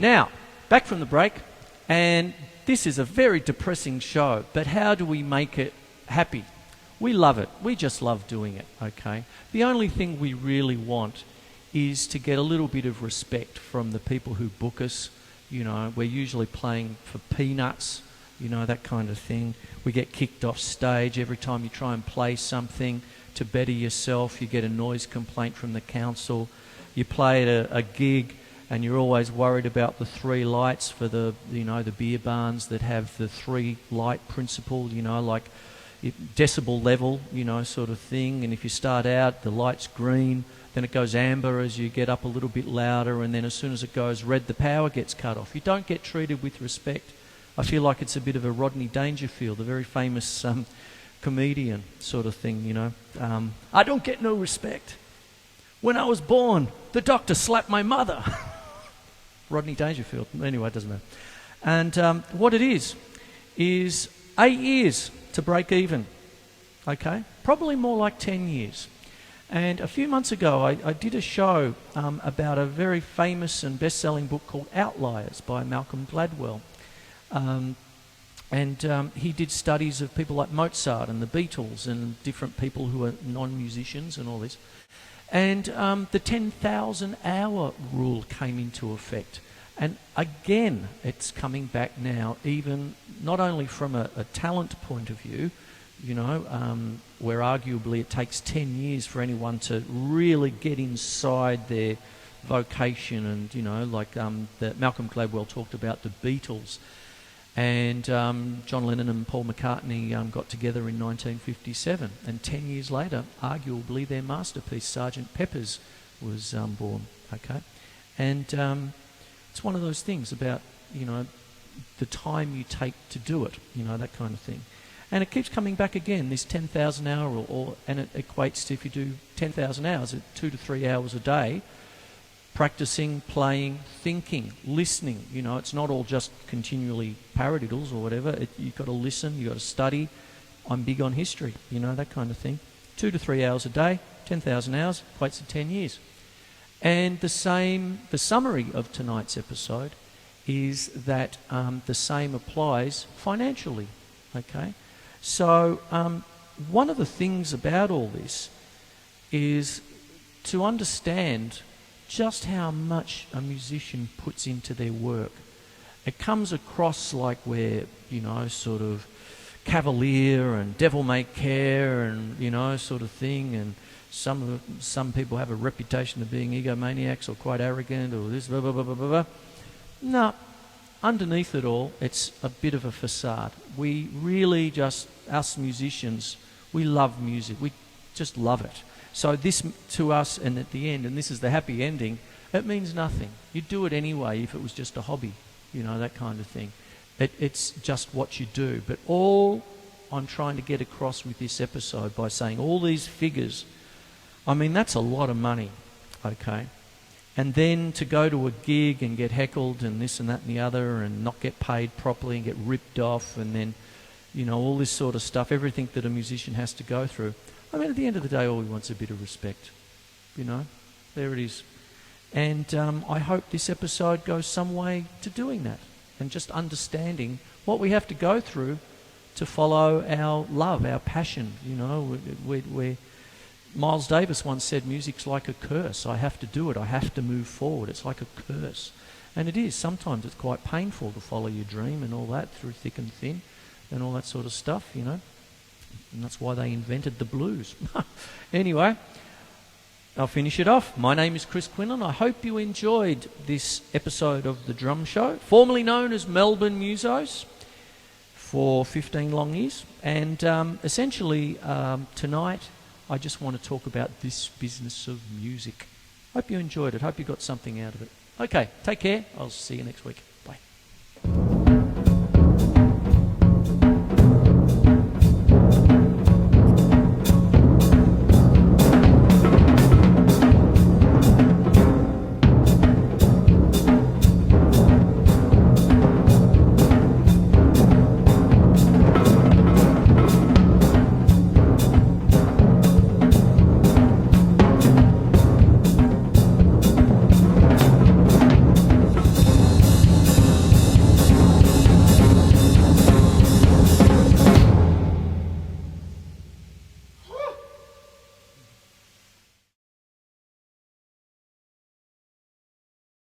Now, back from the break, and this is a very depressing show, but how do we make it happy? We love it. We just love doing it, okay? The only thing we really want is to get a little bit of respect from the people who book us. You know, we're usually playing for peanuts, you know, that kind of thing. We get kicked off stage every time you try and play something to better yourself. You get a noise complaint from the council. You play at a gig and you're always worried about the 3 lights for the beer barns that have the 3 light principle, you know, like decibel level, you know, sort of thing. And if you start out, the light's green, then it goes amber as you get up a little bit louder, and then as soon as it goes red, the power gets cut off. You don't get treated with respect. I feel like it's a bit of a Rodney Dangerfield, the very famous comedian sort of thing, you know. I don't get no respect. When I was born, the doctor slapped my mother. Rodney Dangerfield. Anyway, it doesn't matter. And what it is 8 years to break even, okay? Probably more like 10 years. And a few months ago, I did a show about a very famous and best-selling book called Outliers by Malcolm Gladwell. He did studies of people like Mozart and the Beatles and different people who are non-musicians and all this. And the 10,000-hour rule came into effect. And again, it's coming back now, even not only from a talent point of view, you know, where arguably it takes 10 years for anyone to really get inside their vocation. And, you know, like Malcolm Gladwell talked about the Beatles. And John Lennon and Paul McCartney got together in 1957. And 10 years later, arguably their masterpiece, Sgt. Pepper's, was born. Okay? And it's one of those things about, you know, the time you take to do it, you know, that kind of thing. And it keeps coming back again, this 10,000 hour rule, and it equates to, if you do 10,000 hours, 2 to 3 hours a day, practicing, playing, thinking, listening. You know, it's not all just continually paradiddles or whatever. You've got to listen, you've got to study. I'm big on history, you know, that kind of thing. 2 to 3 hours a day, 10,000 hours, equates to 10 years. And the summary of tonight's episode is that the same applies financially, okay? So one of the things about all this is to understand just how much a musician puts into their work. It comes across like we're, you know, sort of cavalier and devil-may-care and, you know, sort of thing, and some people have a reputation of being egomaniacs or quite arrogant or this, blah, blah, blah, blah, blah. No, underneath it all, it's a bit of a facade. We really just, us musicians, we love music. We just love it. So this, to us, and at the end, and this is the happy ending, it means nothing. You'd do it anyway if it was just a hobby, you know, that kind of thing. It's just what you do. But all I'm trying to get across with this episode by saying all these figures, I mean, that's a lot of money, okay? And then to go to a gig and get heckled and this and that and the other and not get paid properly and get ripped off and then, you know, all this sort of stuff, everything that a musician has to go through. I mean, at the end of the day, all we want is a bit of respect, you know? There it is. And I hope this episode goes some way to doing that and just understanding what we have to go through to follow our love, our passion, you know? We're Miles Davis once said, music's like a curse. I have to do it. I have to move forward. It's like a curse. And it is. Sometimes it's quite painful to follow your dream and all that through thick and thin and all that sort of stuff, you know. And that's why they invented the blues. Anyway, I'll finish it off. My name is Chris Quinlan. I hope you enjoyed this episode of The Drum Show, formerly known as Melbourne Musos, for 15 long years. And essentially, tonight, I just want to talk about this business of music. Hope you enjoyed it. Hope you got something out of it. Okay, take care. I'll see you next week.